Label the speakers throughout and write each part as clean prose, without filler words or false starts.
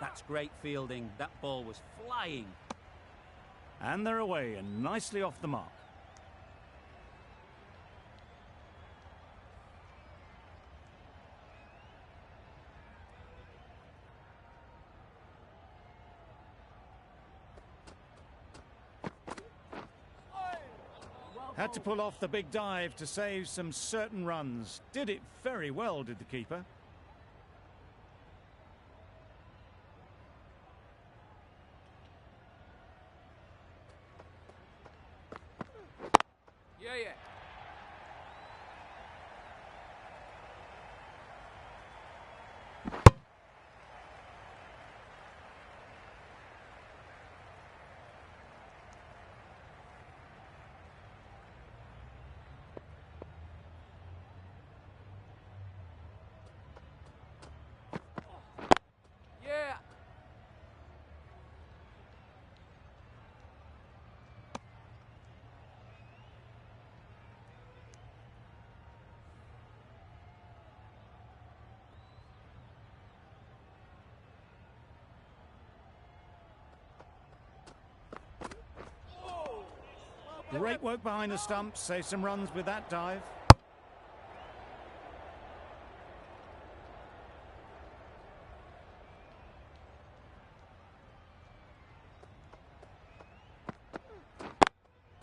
Speaker 1: That's great fielding. That ball was flying.
Speaker 2: And they're away and nicely off the mark. Had to pull off the big dive to save some certain runs. Did it very well, did the keeper.
Speaker 3: Yeah.
Speaker 2: Great work behind the stumps, save some runs with that dive.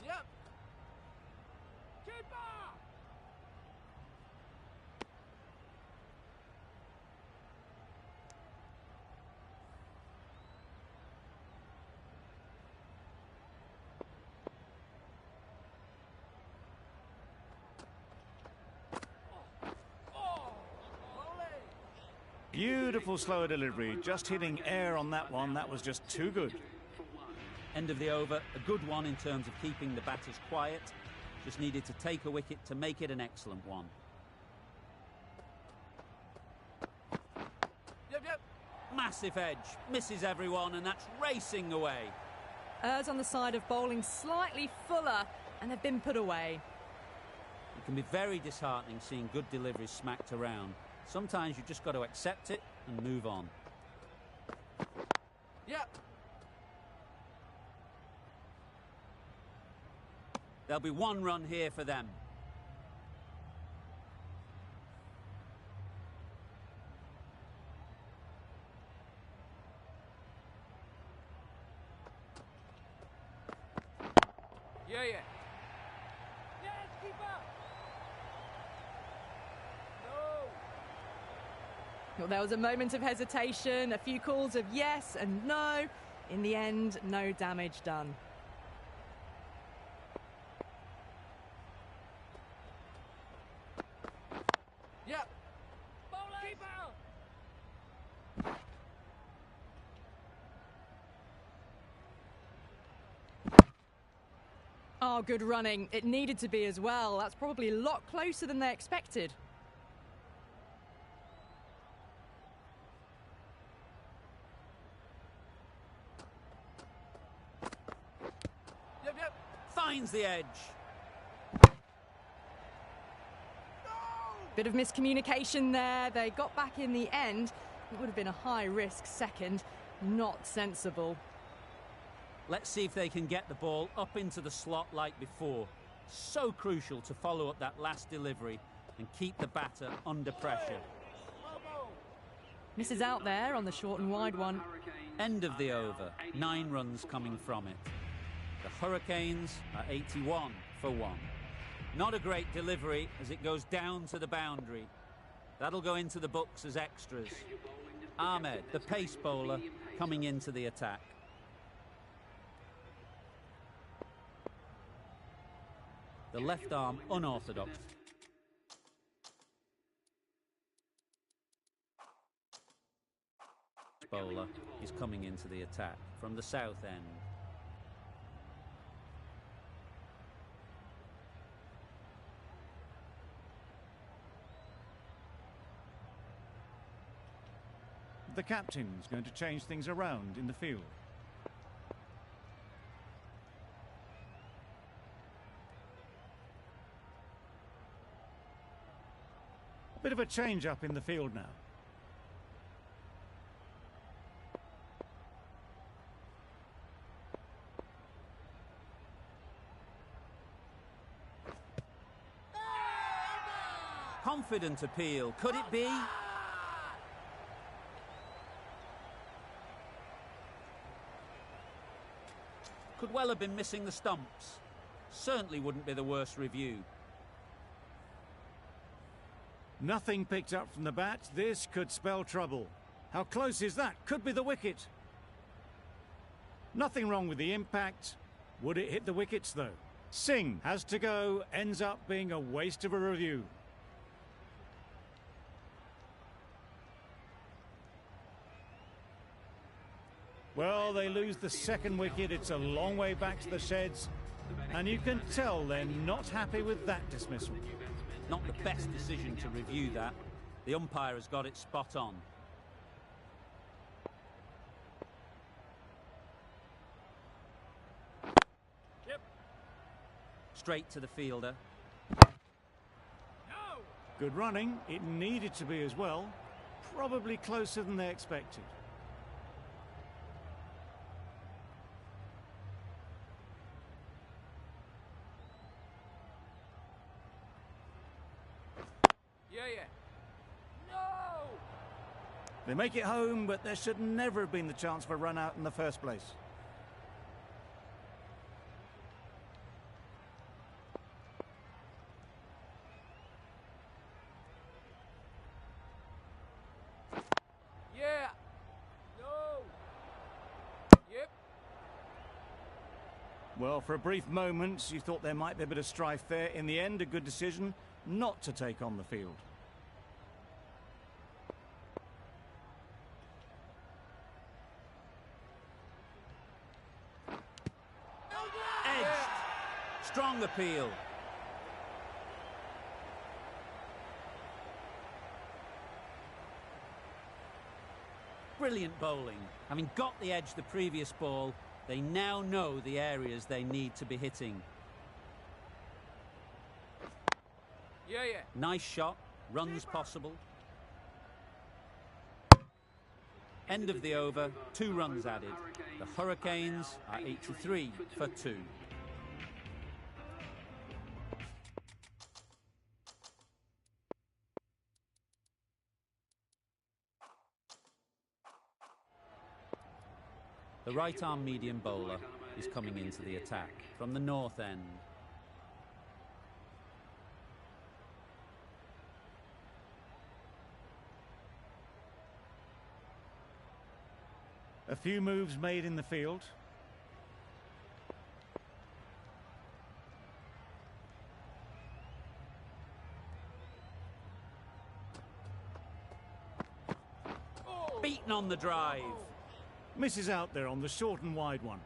Speaker 3: Yep. Keeper!
Speaker 2: Beautiful slower delivery, just hitting air on that one. That was just too good.
Speaker 1: End of the over, a good one in terms of keeping the batters quiet. Just needed to take a wicket to make it an excellent one.
Speaker 3: Yep.
Speaker 1: Massive edge, misses everyone, and that's racing away.
Speaker 4: Errs on the side of bowling slightly fuller, and they've been put away.
Speaker 1: It can be very disheartening seeing good deliveries smacked around. Sometimes you just got to accept it and move on.
Speaker 3: Yep.
Speaker 1: There'll be one run here for them.
Speaker 3: Yeah. Yes, keeper!
Speaker 4: Well, there was a moment of hesitation, a few calls of yes and no. In the end, no damage done.
Speaker 3: Yep. Keeper!
Speaker 4: Oh, good running. It needed to be as well. That's probably a lot closer than they expected.
Speaker 3: Yep.
Speaker 1: Finds the edge.
Speaker 4: Bit of miscommunication there. They got back in the end. It would have been a high-risk second. Not sensible.
Speaker 1: Let's see if they can get the ball up into the slot like before. So crucial to follow up that last delivery and keep the batter under pressure.
Speaker 4: Misses out there on the short and wide one.
Speaker 1: End of the over, 9 runs coming from it. The Hurricanes are 81 for 1. Not a great delivery as it goes down to the boundary. That'll go into the books as extras. Ahmed, the pace bowler, coming into the attack. The left arm unorthodox bowler is coming into the attack from the south end.
Speaker 2: The captain's going to change things around in the field. A bit of a change up in the field now.
Speaker 1: Confident appeal. Could it be? Could well have been missing the stumps. Certainly wouldn't be the worst review.
Speaker 2: Nothing picked up from the bat. This could spell trouble. How close is that? Could be the wicket. Nothing wrong with the impact. Would it hit the wickets, though? Singh has to go. Ends up being a waste of a review. Well, they lose the second wicket. It's a long way back to the sheds. And you can tell they're not happy with that dismissal.
Speaker 1: Not the best decision to review that. The umpire has got it spot on.
Speaker 3: Yep.
Speaker 1: Straight to the fielder.
Speaker 3: No.
Speaker 2: Good running. It needed to be as well. Probably closer than they expected.
Speaker 3: Yeah. No.
Speaker 2: They make it home, but there should never have been the chance for a run out in the first place.
Speaker 3: Yeah. No. Yep.
Speaker 2: Well, for a brief moment, you thought there might be a bit of strife there. In the end, a good decision not to take on the field.
Speaker 1: Edged. Strong appeal. Brilliant bowling. Having got the edge the previous ball, they now know the areas they need to be hitting.
Speaker 3: Yeah.
Speaker 1: Nice shot. Runs possible. End of the over. 2 runs added. The Hurricanes are 83 for 2. The right-arm medium bowler is coming into the attack from the north end.
Speaker 2: A few moves made in the field.
Speaker 1: Beaten on the drive.
Speaker 2: Misses out there on the short and wide one.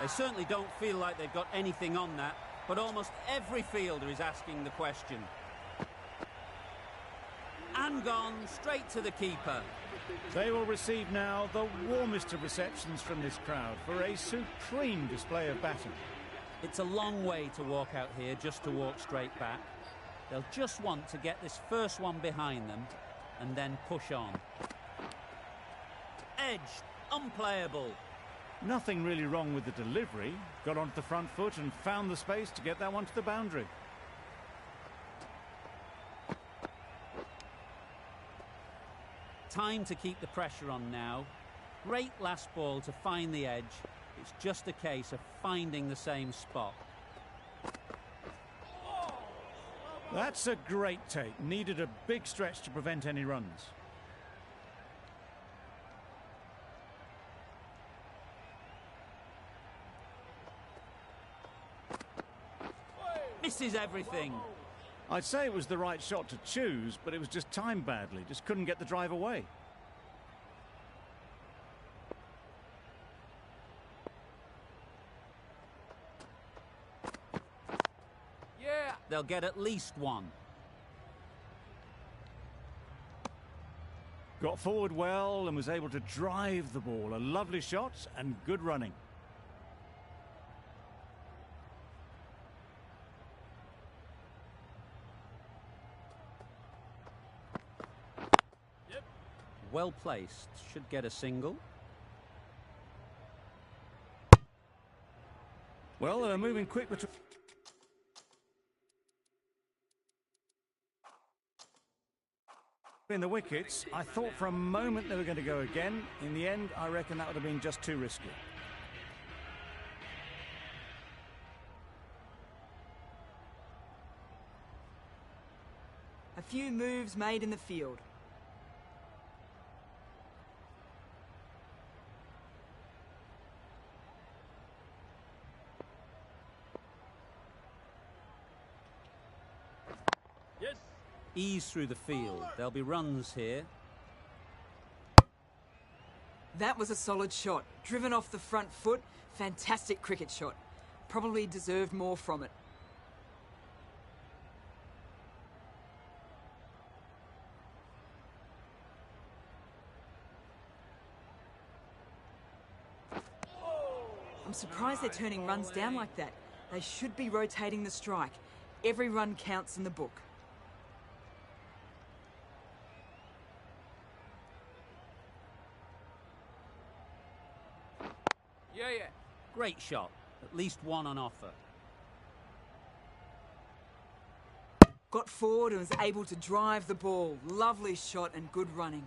Speaker 1: They certainly don't feel like they've got anything on that, but almost every fielder is asking the question. And gone straight to the keeper.
Speaker 2: They will receive now the warmest of receptions from this crowd for a supreme display of batting.
Speaker 1: It's a long way to walk out here just to walk straight back. They'll just want to get this first one behind them and then push on. Edged, unplayable.
Speaker 2: Nothing really wrong with the delivery. Got onto the front foot and found the space to get that one to the boundary.
Speaker 1: Time to keep the pressure on now. Great last ball to find the edge. It's just a case of finding the same spot.
Speaker 2: That's a great take. Needed a big stretch to prevent any runs.
Speaker 1: Misses everything.
Speaker 2: I'd say it was the right shot to choose, but it was just timed badly. Just couldn't get the drive away.
Speaker 3: Yeah.
Speaker 1: They'll get at least one.
Speaker 2: Got forward well and was able to drive the ball. A lovely shot and good running.
Speaker 1: well placed, should get a single.
Speaker 2: Well, they're moving quick between the wickets. I thought for a moment they were going to go again. In the end, I reckon that would have been just too risky.
Speaker 5: A few moves made in the field.
Speaker 3: Yes.
Speaker 1: Ease through the field. There'll be runs here.
Speaker 5: That was a solid shot. Driven off the front foot. Fantastic cricket shot. Probably deserved more from it. I'm surprised they're turning runs down like that. They should be rotating the strike. Every run counts in the book.
Speaker 3: Yeah, yeah.
Speaker 1: Great shot. At least one on offer.
Speaker 5: Got forward and was able to drive the ball. Lovely shot and good running.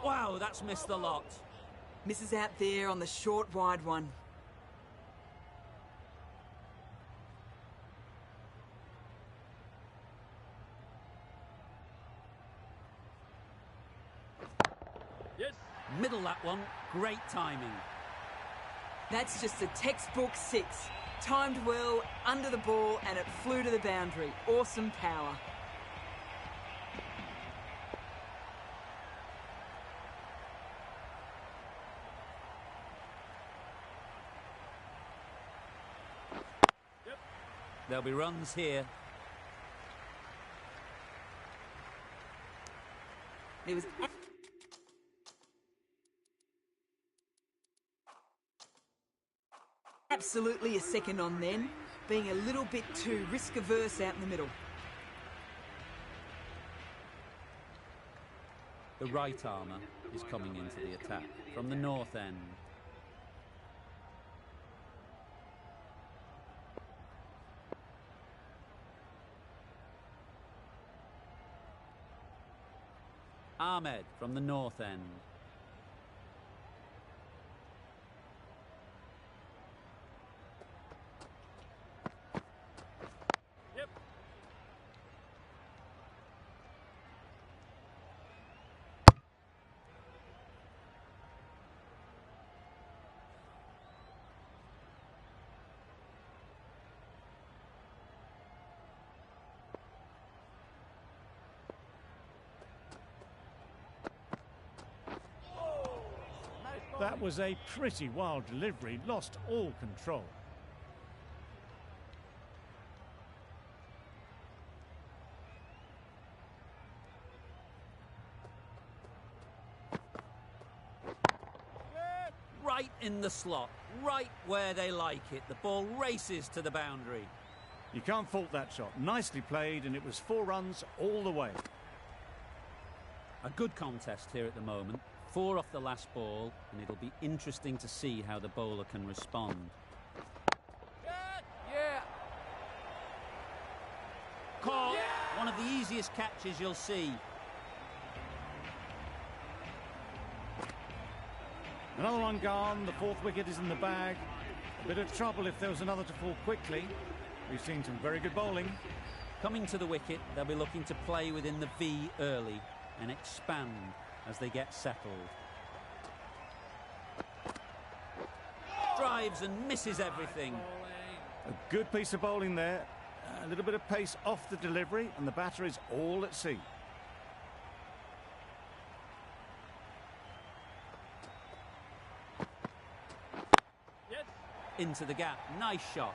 Speaker 1: Wow, that's missed the lot.
Speaker 5: Misses out there on the short wide one.
Speaker 3: Yes.
Speaker 1: Middle that one. Great timing.
Speaker 5: That's just a textbook six. Timed well, under the ball, and it flew to the boundary. Awesome power.
Speaker 1: There'll be runs here.
Speaker 5: There was absolutely a second on then, being a little bit too risk-averse out in the middle.
Speaker 1: The right armour is coming into the attack from the north end. Ahmed from the north end.
Speaker 3: Yep.
Speaker 2: That was a pretty wild delivery, lost all control.
Speaker 1: Right in the slot, right where they like it. The ball races to the boundary.
Speaker 2: You can't fault that shot. Nicely played, and it was 4 runs all the way.
Speaker 1: A good contest here at the moment. 4 off the last ball, and it'll be interesting to see how the bowler can respond.
Speaker 3: Yeah.
Speaker 1: Caught. One of the easiest catches you'll see.
Speaker 2: Another one gone. The 4th wicket is in the bag. A bit of trouble if there was another to fall quickly. We've seen some very good bowling.
Speaker 1: Coming to the wicket, they'll be looking to play within the V early and expand as they get settled. Drives and misses everything.
Speaker 2: A good piece of bowling there. A little bit of pace off the delivery, and the batter is all at sea.
Speaker 3: Yes.
Speaker 1: Into the gap. Nice shot.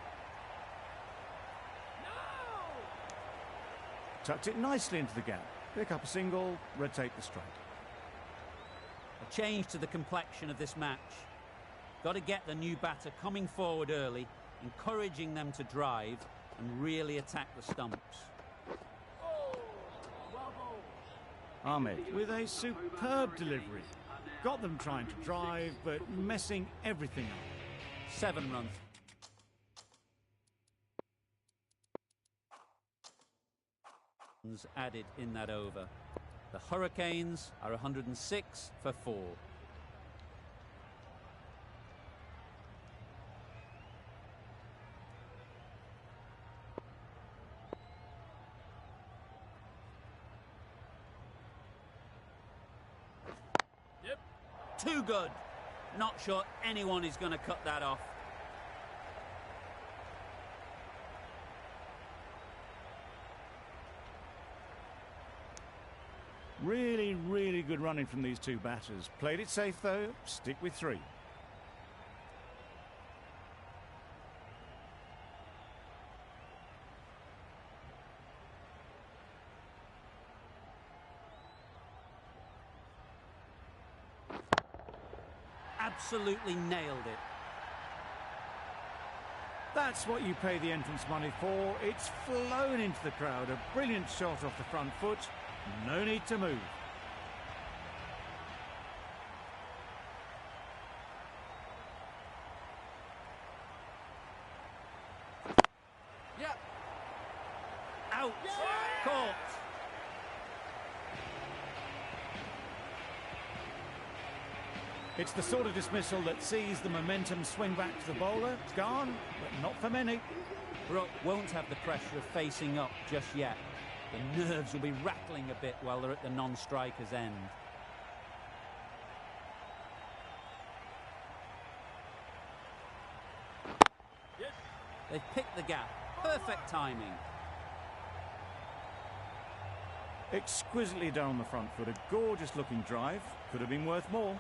Speaker 2: Tucked it nicely into the gap. Pick up a single, rotate the strike.
Speaker 1: A change to the complexion of this match. Got to get the new batter coming forward early, encouraging them to drive and really attack the stumps.
Speaker 2: Ahmed with a superb delivery. Got them trying to drive, but messing everything up.
Speaker 1: 7 runs. Added in that over. The Hurricanes are 106 for 4.
Speaker 3: Yep.
Speaker 1: Too good. Not sure anyone is going to cut that off.
Speaker 2: Really, really good running from these two batters. Played it safe though, stick with 3.
Speaker 1: Absolutely nailed it.
Speaker 2: That's what you pay the entrance money for. It's flown into the crowd. A brilliant shot off the front foot. No need to move.
Speaker 3: Yep.
Speaker 1: Out. Caught.
Speaker 2: It's the sort of dismissal that sees the momentum swing back to the bowler. It's gone, but not for many.
Speaker 1: Brook won't have the pressure of facing up just yet. The nerves will be rattling a bit while they're at the non-striker's end.
Speaker 3: Yes.
Speaker 1: They've picked the gap. Perfect timing.
Speaker 2: Exquisitely down the front foot. A gorgeous looking drive. Could have been worth more.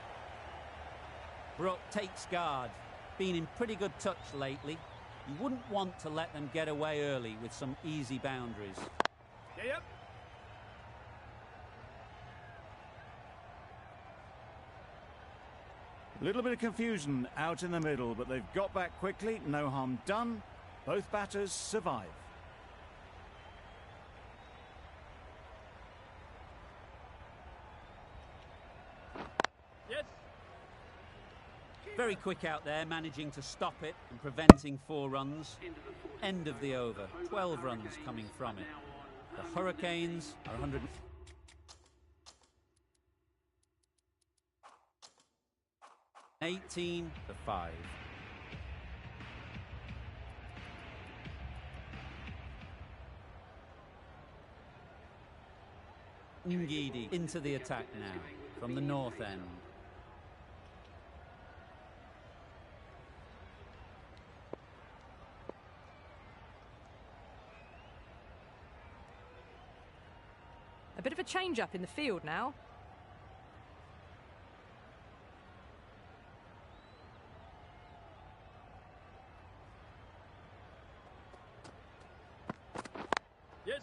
Speaker 1: Brook takes guard. Been in pretty good touch lately. You wouldn't want to let them get away early with some easy boundaries.
Speaker 3: Yep.
Speaker 2: A little bit of confusion out in the middle, but they've got back quickly. No harm done. Both batters survive.
Speaker 3: Yes.
Speaker 1: Very quick out there, managing to stop it and preventing 4 runs. End of the over. 12 runs coming from it. The Hurricanes are 100. $18 for 5. Ngidi into the attack now from the north end.
Speaker 4: A bit of a change-up in the field now.
Speaker 3: Yes.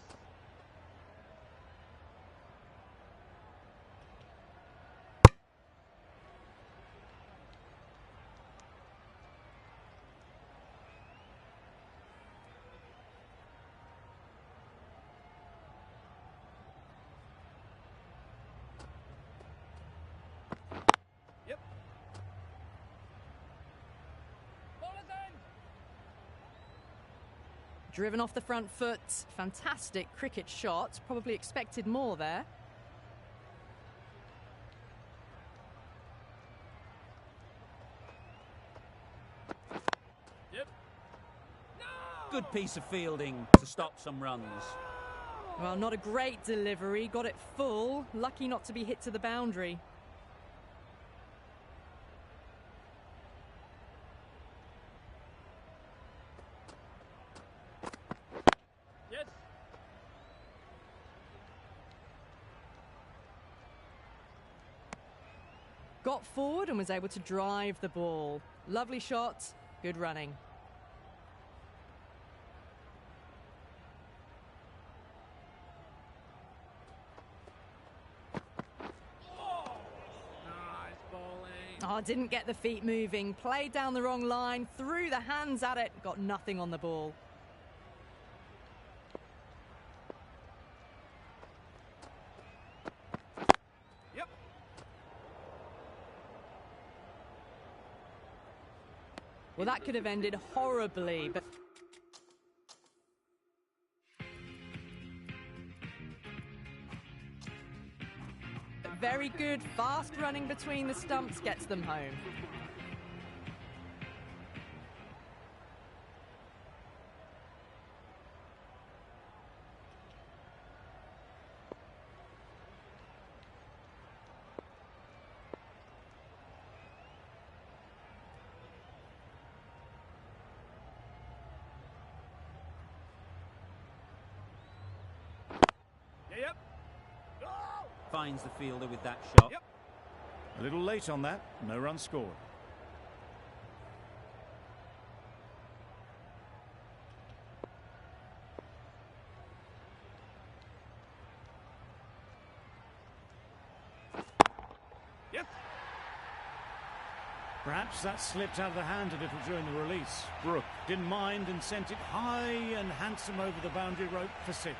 Speaker 3: Yep. Ball is in.
Speaker 4: Driven off the front foot. Fantastic cricket shot. Probably expected more there.
Speaker 3: Yep.
Speaker 1: Good piece of fielding to stop some runs.
Speaker 4: Well, not a great delivery. Got it full. Lucky not to be hit to the boundary.
Speaker 3: Yes.
Speaker 4: Got forward and was able to drive the ball. Lovely shot. Good running.
Speaker 3: Nice bowling.
Speaker 4: Oh, didn't get the feet moving, played down the wrong line, threw the hands at it, got nothing on the ball.
Speaker 3: Yep.
Speaker 4: Well, that could have ended horribly, but... Very good, fast running between the stumps gets them home.
Speaker 3: Yep.
Speaker 1: Finds the fielder with that shot.
Speaker 3: Yep.
Speaker 2: A little late on that, no run scored.
Speaker 3: Yep.
Speaker 2: Perhaps that slipped out of the hand a little during the release. Brook didn't mind and sent it high and handsome over the boundary rope for 6.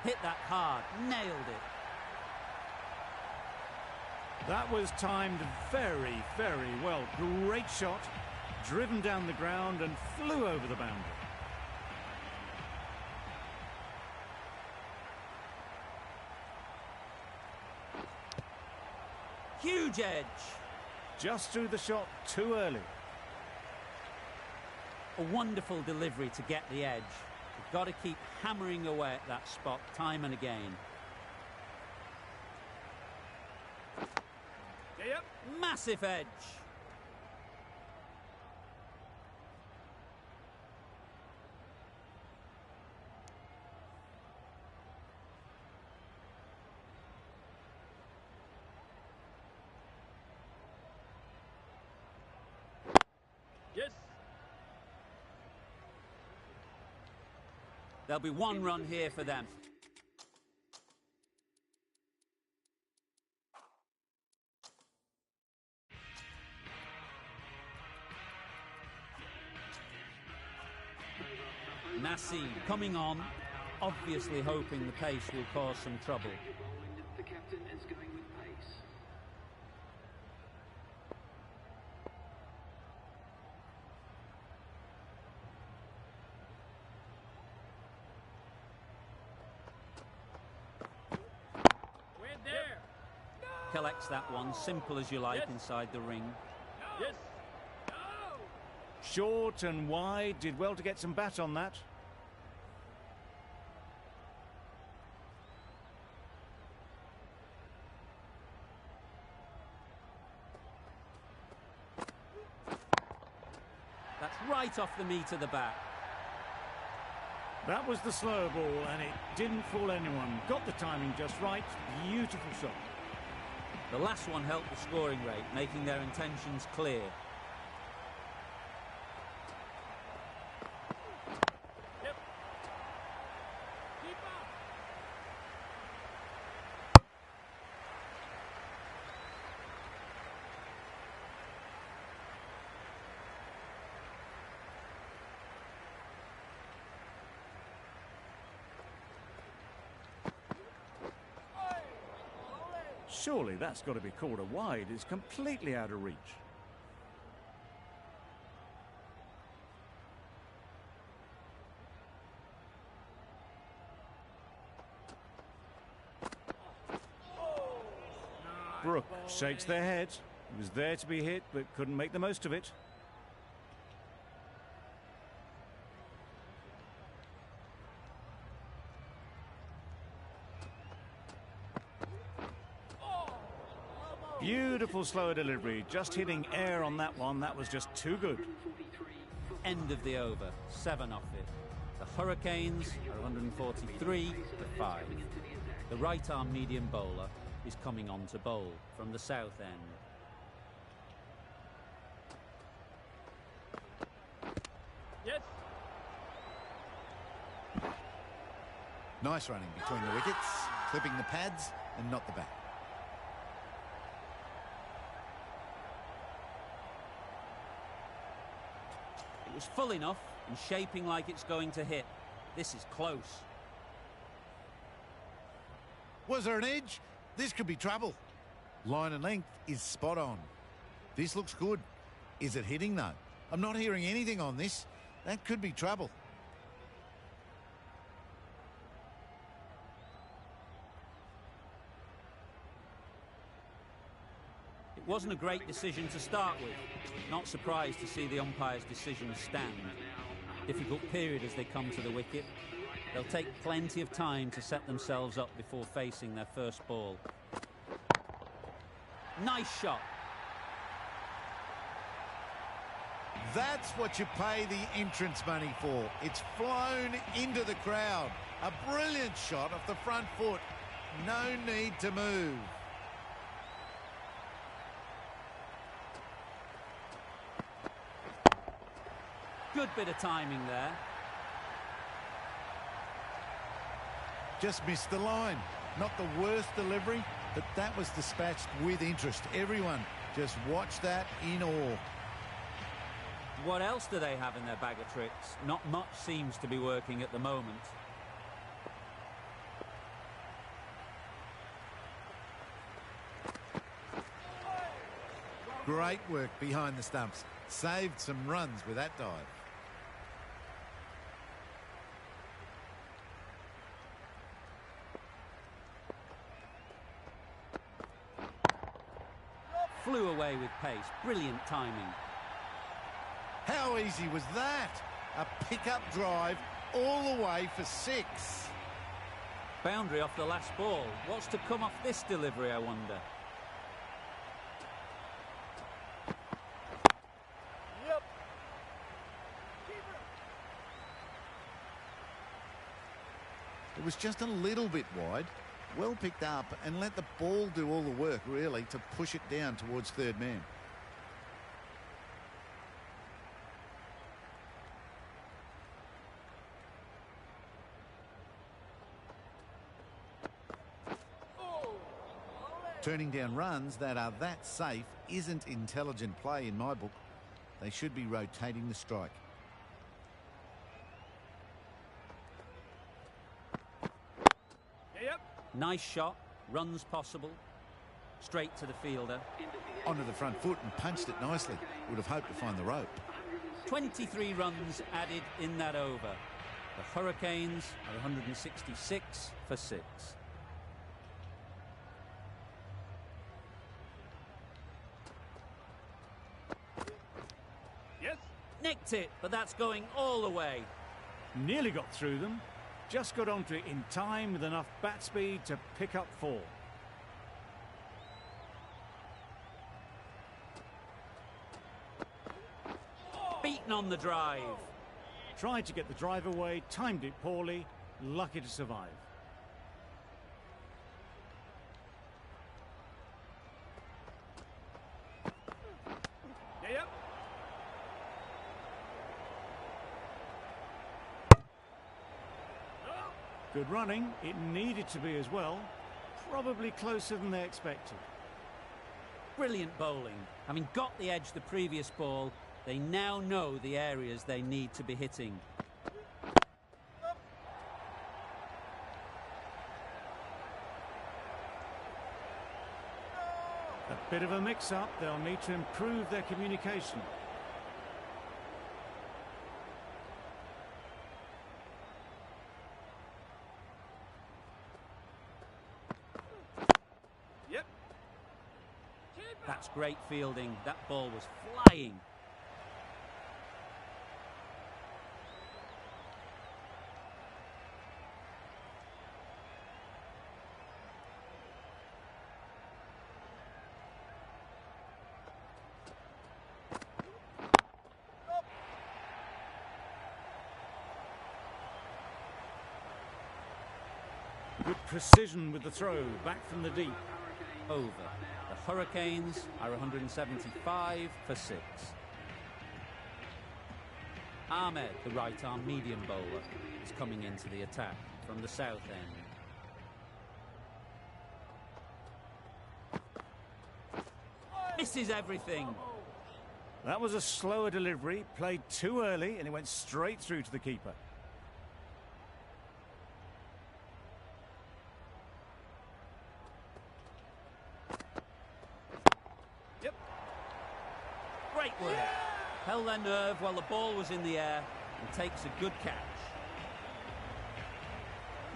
Speaker 1: Hit that hard, nailed it.
Speaker 2: That was timed very, very well. Great shot, driven down the ground and flew over the boundary.
Speaker 1: Huge edge.
Speaker 2: Just threw the shot too early.
Speaker 1: A wonderful delivery to get the edge. You've got to keep hammering away at that spot time and again.
Speaker 3: Yep.
Speaker 1: Massive edge.
Speaker 3: Yes.
Speaker 1: There'll be 1 run here for them. Nassim coming on, obviously hoping the pace will cause some trouble.
Speaker 6: The captain is going with pace.
Speaker 3: Went there.
Speaker 1: Collects that one, simple as you like, inside the ring.
Speaker 3: Yes. No.
Speaker 2: Short and wide, did well to get some bat on that.
Speaker 1: That's right off the meat of the bat.
Speaker 2: That was the slower ball and it didn't fool anyone. Got the timing just right. Beautiful shot.
Speaker 1: The last one helped the scoring rate, making their intentions clear.
Speaker 3: Yep. Keep up.
Speaker 2: Surely that's got to be called a wide. It's completely out of reach. Brook shakes their head. He was there to be hit, but couldn't make the most of it. Beautiful slower delivery, just hitting air on that one. That was just too good.
Speaker 1: End of the over, 7 off it. The Hurricanes are 143 to 5. The right arm medium bowler is coming on to bowl from the south end.
Speaker 3: Yes.
Speaker 7: Nice running between the wickets, clipping the pads and not the bat.
Speaker 1: It was full enough and shaping like it's going to hit. This is close.
Speaker 7: Was there an edge? This could be trouble. Line and length is spot on. This looks good. Is it hitting though? I'm not hearing anything on this. That could be trouble.
Speaker 1: It wasn't a great decision to start with. Not surprised to see the umpire's decision stand. Difficult period as they come to the wicket. They'll take plenty of time to set themselves up before facing their first ball. Nice shot.
Speaker 7: That's what you pay the entrance money for. It's flown into the crowd. A brilliant shot off the front foot. No need to move.
Speaker 1: Good bit of timing there.
Speaker 7: Just missed the line. Not the worst delivery, but that was dispatched with interest. Everyone just watched that in awe.
Speaker 1: What else do they have in their bag of tricks? Not much seems to be working at the moment.
Speaker 7: Great work behind the stumps. Saved some runs with that dive.
Speaker 1: Flew away with pace. Brilliant timing.
Speaker 7: How easy was that? A pickup drive all the way for 6.
Speaker 1: Boundary off the last ball. What's to come off this delivery, I wonder?
Speaker 3: Yep.
Speaker 7: It was just a little bit wide. Well picked up and let the ball do all the work, really, to push it down towards third man. Turning down runs that are that safe isn't intelligent play in my book. They should be rotating the strike.
Speaker 3: Yep.
Speaker 1: Nice shot. Runs possible. Straight to the fielder.
Speaker 7: Onto the front foot and punched it nicely. Would have hoped to find the rope.
Speaker 1: 23 runs added in that over. The Hurricanes are 166 for 6.
Speaker 3: Yes.
Speaker 1: Nicked it, but that's going all the way.
Speaker 2: Nearly got through them. Just got onto it in time with enough bat speed to pick up 4.
Speaker 1: Beaten on the drive.
Speaker 2: Tried to get the drive away, timed it poorly, lucky to survive.
Speaker 3: Yep.
Speaker 2: Good running. It needed to be as well. Probably closer than they expected.
Speaker 1: Brilliant bowling. Having got the edge the previous ball, they now know the areas they need to be hitting.
Speaker 2: A bit of a mix-up. They'll need to improve their communication.
Speaker 3: Yep.
Speaker 1: That's great fielding. That ball was flying.
Speaker 2: Good precision with the throw, back from the deep.
Speaker 1: Over. The Hurricanes are 175 for 6. Ahmed, the right-arm medium bowler, is coming into the attack for from the south end. Misses everything.
Speaker 2: That was a slower delivery, played too early, and it went straight through to the keeper.
Speaker 3: Yep.
Speaker 1: Great work. Held their nerve while the ball was in the air and takes a good catch.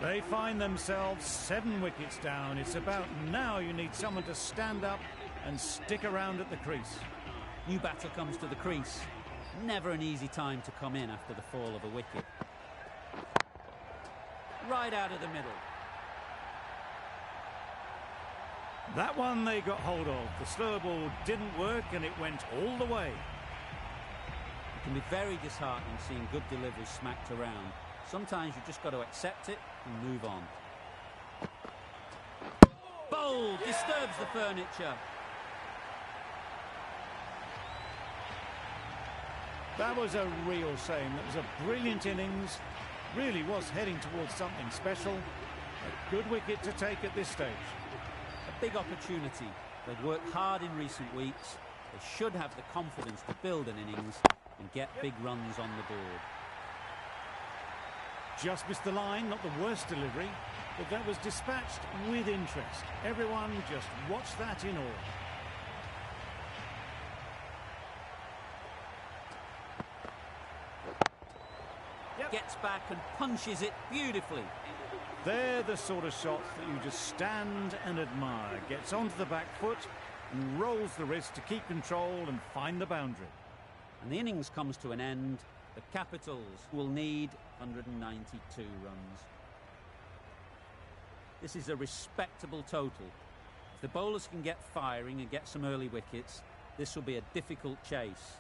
Speaker 2: They find themselves 7 wickets down. It's about now you need someone to stand up and stick around at the crease.
Speaker 1: New batter comes to the crease. Never an easy time to come in after the fall of a wicket. Right out of the middle.
Speaker 2: That one they got hold of. The slower ball didn't work and it went all the way.
Speaker 1: It can be very disheartening seeing good deliveries smacked around. Sometimes you've just got to accept it and move on. Bold! Disturbs the furniture.
Speaker 2: That was a real shame. That was a brilliant innings. Really was heading towards something special. A good wicket to take at this stage.
Speaker 1: A big opportunity. They've worked hard in recent weeks. They should have the confidence to build an innings and get big runs on the board.
Speaker 2: Just missed the line, not the worst delivery, but that was dispatched with interest. Everyone just watched that in awe.
Speaker 1: Gets back and punches it beautifully.
Speaker 2: They're the sort of shots that you just stand and admire. Gets onto the back foot and rolls the wrist to keep control and find the boundary.
Speaker 1: And the innings comes to an end. The Capitals will need 192 runs. This is a respectable total. If the bowlers can get firing and get some early wickets, this will be a difficult chase.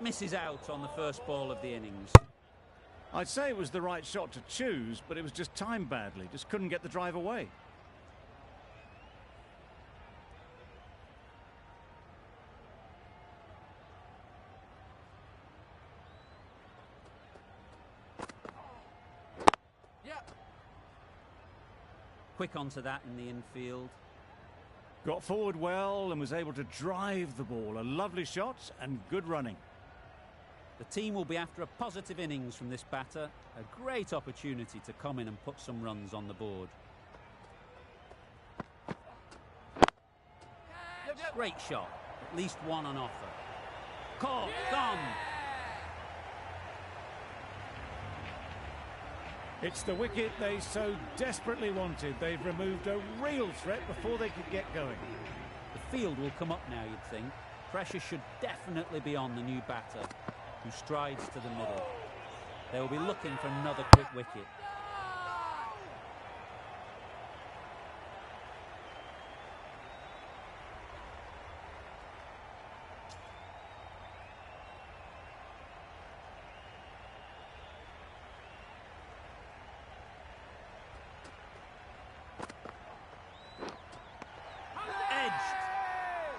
Speaker 1: Misses out on the first ball of the innings.
Speaker 2: I'd say it was the right shot to choose, but it was just timed badly. Just couldn't get the drive away.
Speaker 1: Quick onto that in the infield.
Speaker 2: Got forward well and was able to drive the ball. A lovely shot and good running.
Speaker 1: The team will be after a positive innings from this batter. A great opportunity to come in and put some runs on the board. Great shot. At least one on offer. Caught. Gone.
Speaker 2: It's the wicket they so desperately wanted. They've removed a real threat before they could get going.
Speaker 1: The field will come up now, you'd think. Pressure should definitely be on the new batter, who strides to the middle. They will be looking for another quick wicket.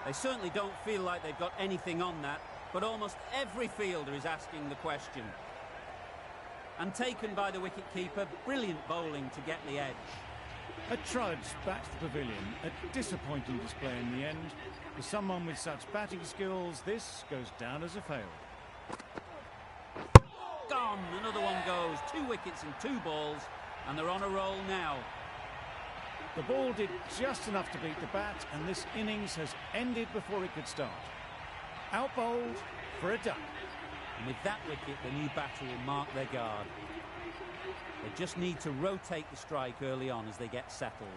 Speaker 1: They certainly don't feel like they've got anything on that, but almost every fielder is asking the question. And taken by the wicket-keeper, brilliant bowling to get the edge.
Speaker 2: A trudge back to the pavilion, a disappointing display in the end. For someone with such batting skills, this goes down as a fail.
Speaker 1: Gone, another one goes. 2 wickets in 2 balls, and they're on a roll now.
Speaker 2: The ball did just enough to beat the bat, and this innings has ended before it could start. Out bowled for a duck.
Speaker 1: And with that wicket, the new batter will mark their guard. They just need to rotate the strike early on as they get settled.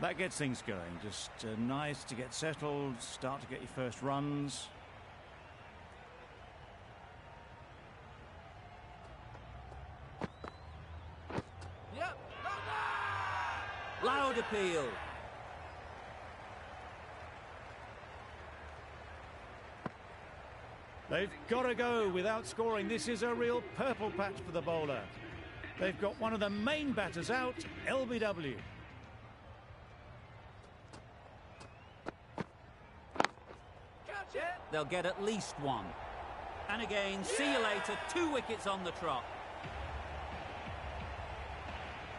Speaker 2: That gets things going. Just nice to get settled, start to get your first runs.
Speaker 3: Yep.
Speaker 1: Loud appeal.
Speaker 2: They've got to go without scoring. This is a real purple patch for the bowler. They've got one of the main batters out, LBW.
Speaker 1: They'll get at least one. And again, see you later, 2 wickets on the trot.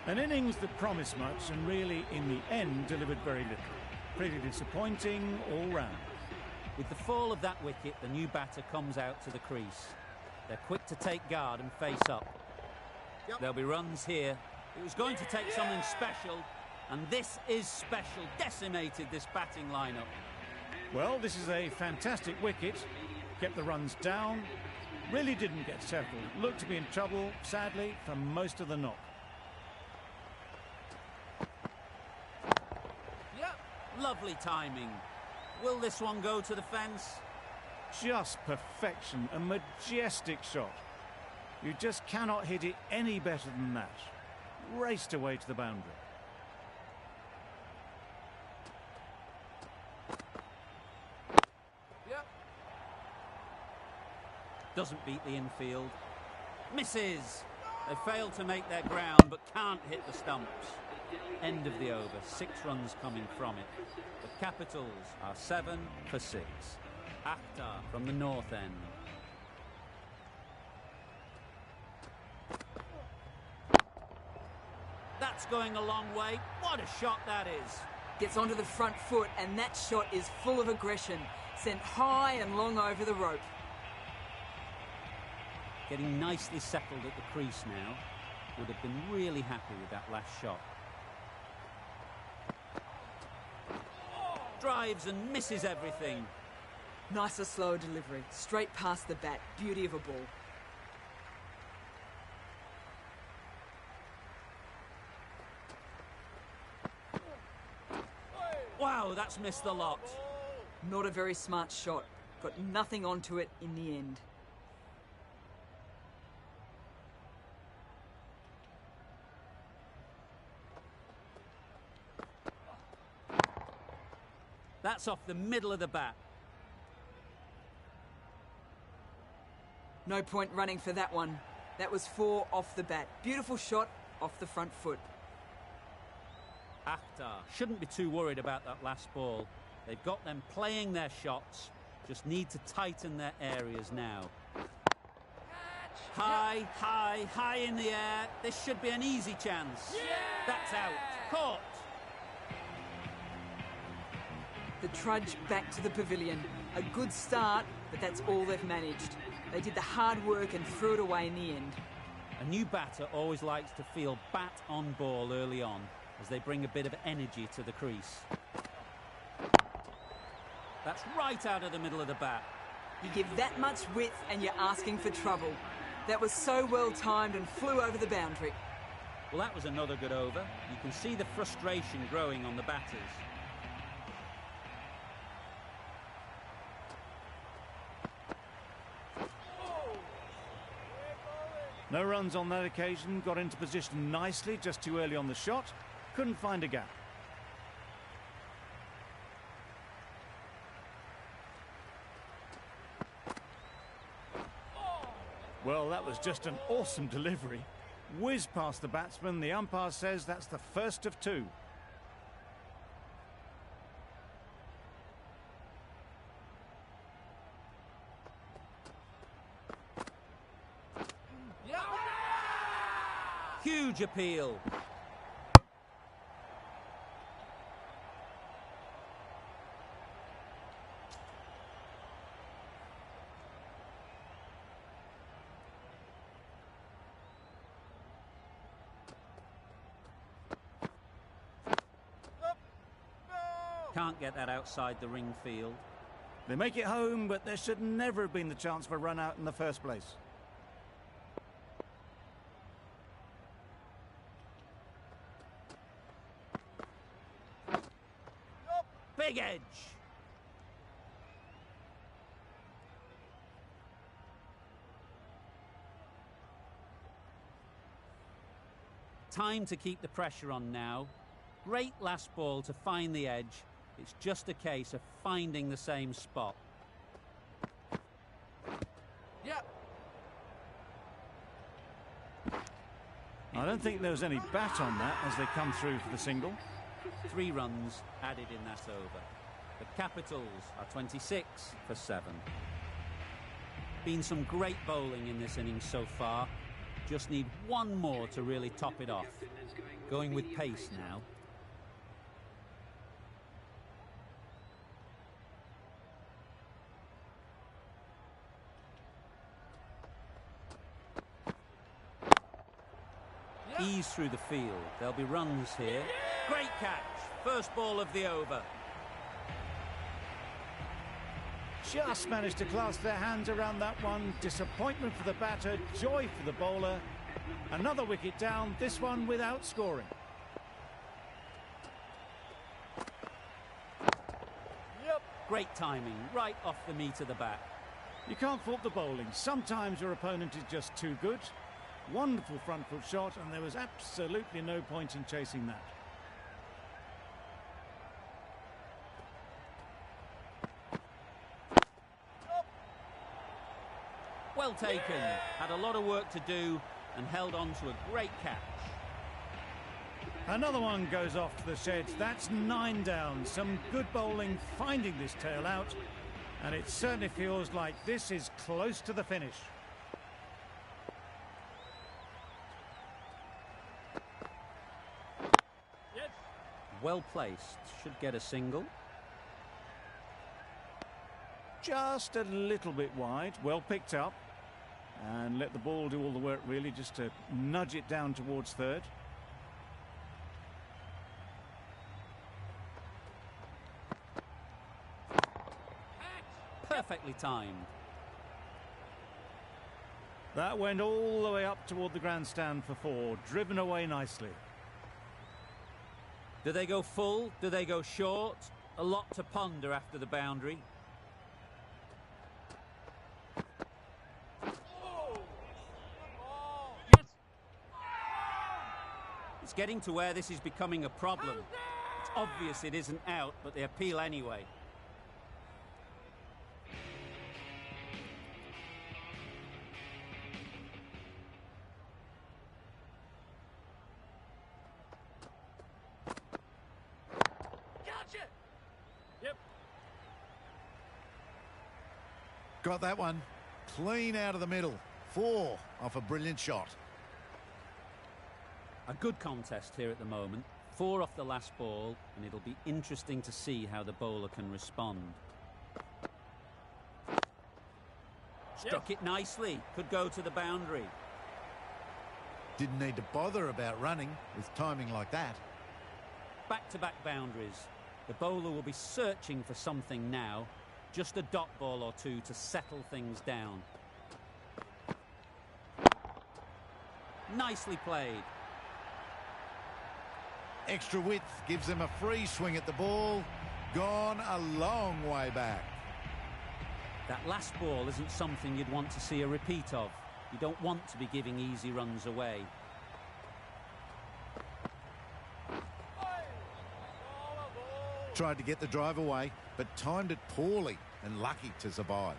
Speaker 2: An innings that promised much and really, in the end, delivered very little. Pretty disappointing all round.
Speaker 1: With the fall of that wicket, the new batter comes out to the crease. They're quick to take guard and face up. There'll be runs here. It was going to take something special, and this is special. Decimated this batting lineup.
Speaker 2: Well, this is a fantastic wicket. Kept the runs down. Really didn't get settled. Looked to be in trouble, sadly, for most of the knock.
Speaker 1: Yep. Lovely timing. Will this one go to the fence?
Speaker 2: Just perfection, a majestic shot. You just cannot hit it any better than that. Raced away to the boundary.
Speaker 3: Yep.
Speaker 1: Doesn't beat the infield. Misses. They fail to make their ground but can't hit the stumps. End of the over. 6 runs coming from it. The Capitals are 7 for 6. Akhtar from the north end. That's going a long way. What a shot that is.
Speaker 5: Gets onto the front foot, and that shot is full of aggression. Sent high and long over the rope.
Speaker 1: Getting nicely settled at the crease now. Would have been really happy with that last shot. Drives and misses everything.
Speaker 5: Nicer, slower delivery. Straight past the bat. Beauty of a ball.
Speaker 1: Wow, that's missed the lot.
Speaker 5: Not a very smart shot. Got nothing onto it in the end.
Speaker 1: That's off the middle of the bat.
Speaker 5: No point running for that one. That was 4 off the bat. Beautiful shot off the front foot.
Speaker 1: Akhtar shouldn't be too worried about that last ball. They've got them playing their shots. Just need to tighten their areas now. High, high, high in the air. This should be an easy chance. That's out. Caught.
Speaker 5: The trudge back to the pavilion. A good start, but that's all they've managed. They did the hard work and threw it away in the end.
Speaker 1: A new batter always likes to feel bat on ball early on as they bring a bit of energy to the crease. That's right out of the middle of the bat.
Speaker 5: You give that much width and you're asking for trouble. That was so well timed and flew over the boundary.
Speaker 1: Well, that was another good over. You can see the frustration growing on the batters.
Speaker 2: No runs on that occasion. Got into position nicely, just too early on the shot. Couldn't find a gap. Well, that was just an awesome delivery. Whiz past the batsman. The umpire says that's the first of 2.
Speaker 1: Huge appeal. Can't get that outside the ring field.
Speaker 2: They make it home, but there should never have been the chance for a run out in the first place.
Speaker 1: Big edge. Time to keep the pressure on now. Great last ball to find the edge. It's just a case of finding the same spot.
Speaker 3: Yep.
Speaker 2: I don't think there was any bat on that as they come through for the single.
Speaker 1: 3 runs added in that over. The Capitals are 26 for 7. Been some great bowling in this innings so far. Just need one more to really top it off. Going with pace now. Ease through the field. There'll be runs here. Great catch. First ball of the over.
Speaker 2: Just managed to clasp their hands around that one. Disappointment for the batter, joy for the bowler. Another wicket down, this one without scoring.
Speaker 3: Yep.
Speaker 1: Great timing, right off the meat of the bat.
Speaker 2: You can't fault the bowling. Sometimes your opponent is just too good. Wonderful front foot shot, and there was absolutely no point in chasing that.
Speaker 1: Well taken. Had a lot of work to do and held on to a great catch.
Speaker 2: Another one goes off to the sheds. That's 9 down. Some good bowling finding this tail out, and it certainly feels like this is close to the finish.
Speaker 3: Yes.
Speaker 1: Well placed. Should get a single.
Speaker 2: Just a little bit wide. Well picked up. And let the ball do all the work, really, just to nudge it down towards third.
Speaker 1: Perfectly timed.
Speaker 2: That went all the way up toward the grandstand for 4, driven away nicely.
Speaker 1: Do they go full? Do they go short? A lot to ponder after the boundary. It's getting to where this is becoming a problem. It's obvious it isn't out, but they appeal anyway.
Speaker 3: Gotcha. Yep.
Speaker 7: Got that one. Clean out of the middle. 4 off a brilliant shot.
Speaker 1: A good contest here at the moment. 4 off the last ball, and it'll be interesting to see how the bowler can respond. Struck it nicely. Could go to the boundary.
Speaker 7: Didn't need to bother about running with timing like that.
Speaker 1: Back-to-back boundaries. The bowler will be searching for something now. Just a dot ball or 2 to settle things down. Nicely played.
Speaker 7: Extra width gives them a free swing at the ball. Gone a long way back.
Speaker 1: That last ball isn't something you'd want to see a repeat of. You don't want to be giving easy runs away.
Speaker 7: Tried to get the drive away, but timed it poorly and lucky to survive.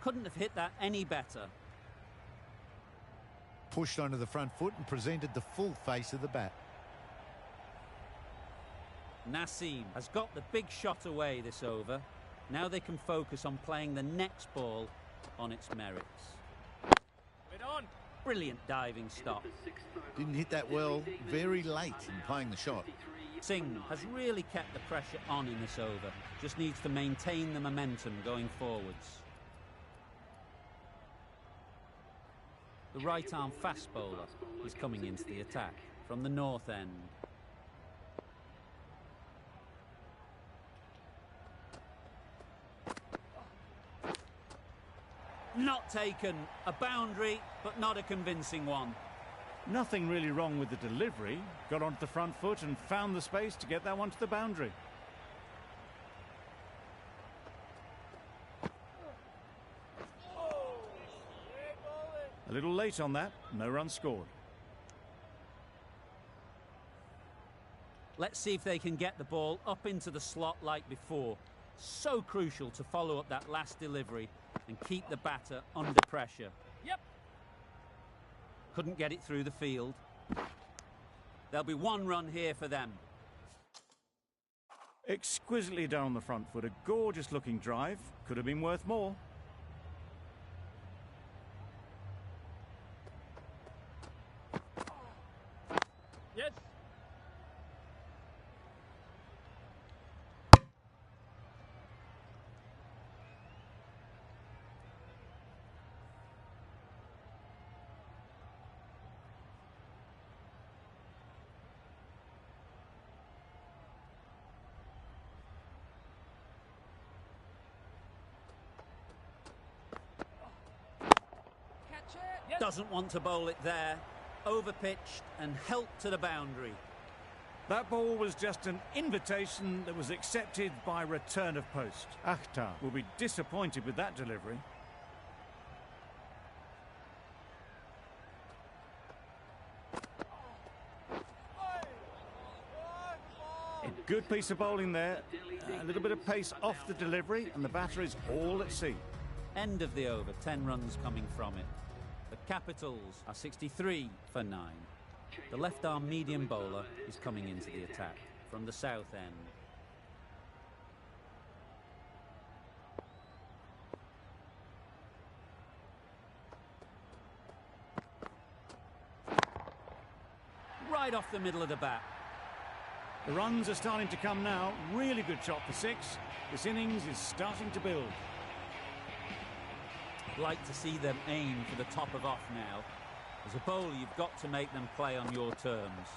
Speaker 1: Couldn't have hit that any better.
Speaker 7: Pushed onto the front foot and presented the full face of the bat.
Speaker 1: Naseem has got the big shot away this over. Now they can focus on playing the next ball on its merits.
Speaker 3: Wait on.
Speaker 1: Brilliant diving stop.
Speaker 7: Didn't hit that well, very late in playing the shot.
Speaker 1: Singh has really kept the pressure on in this over. Just needs to maintain the momentum going forwards. The right-arm fast bowler is coming into the attack from the north end. Not taken. A boundary, but not a convincing one.
Speaker 2: Nothing really wrong with the delivery. Got onto the front foot and found the space to get that one to the boundary. A little late on that. No run scored.
Speaker 1: Let's see if they can get the ball up into the slot like before. So crucial to follow up that last delivery and keep the batter under pressure.
Speaker 3: Yep.
Speaker 1: Couldn't get it through the field. There'll be one run here for them.
Speaker 2: Exquisitely done on the front foot. A gorgeous looking drive. Could have been worth more.
Speaker 3: Yes. Yes.
Speaker 1: Doesn't want to bowl it there. Overpitched and helped to the boundary.
Speaker 2: That ball was just an invitation that was accepted by return of post. Akhtar will be disappointed with that delivery. A good piece of bowling there. A little bit of pace off the delivery, and the batter is all at sea.
Speaker 1: End of the over, 10 runs coming from it. The Capitals are 63 for 9. The left-arm medium bowler is coming into the attack from the south end. Right off the middle of the bat.
Speaker 2: The runs are starting to come now. Really good shot for 6. This innings is starting to build.
Speaker 1: Like to see them aim for the top of off now. As a bowler, you've got to make them play on your terms.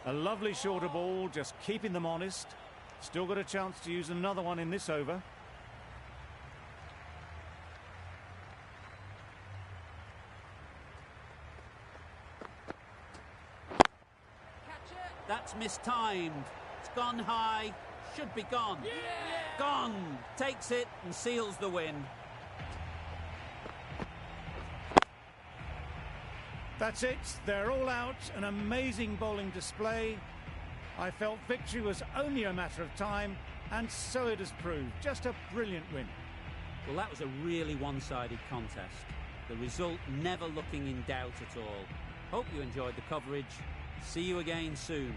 Speaker 2: A lovely shorter ball, just keeping them honest. Still got a chance to use another one in this over.
Speaker 1: That's mistimed. It's gone high. Should be gone.
Speaker 3: Yeah!
Speaker 1: Gone. Takes it and seals the win.
Speaker 2: That's it. They're all out. An amazing bowling display. I felt victory was only a matter of time, and so it has proved. Just a brilliant win.
Speaker 1: Well, that was a really one-sided contest. The result never looking in doubt at all. Hope you enjoyed the coverage. See you again soon.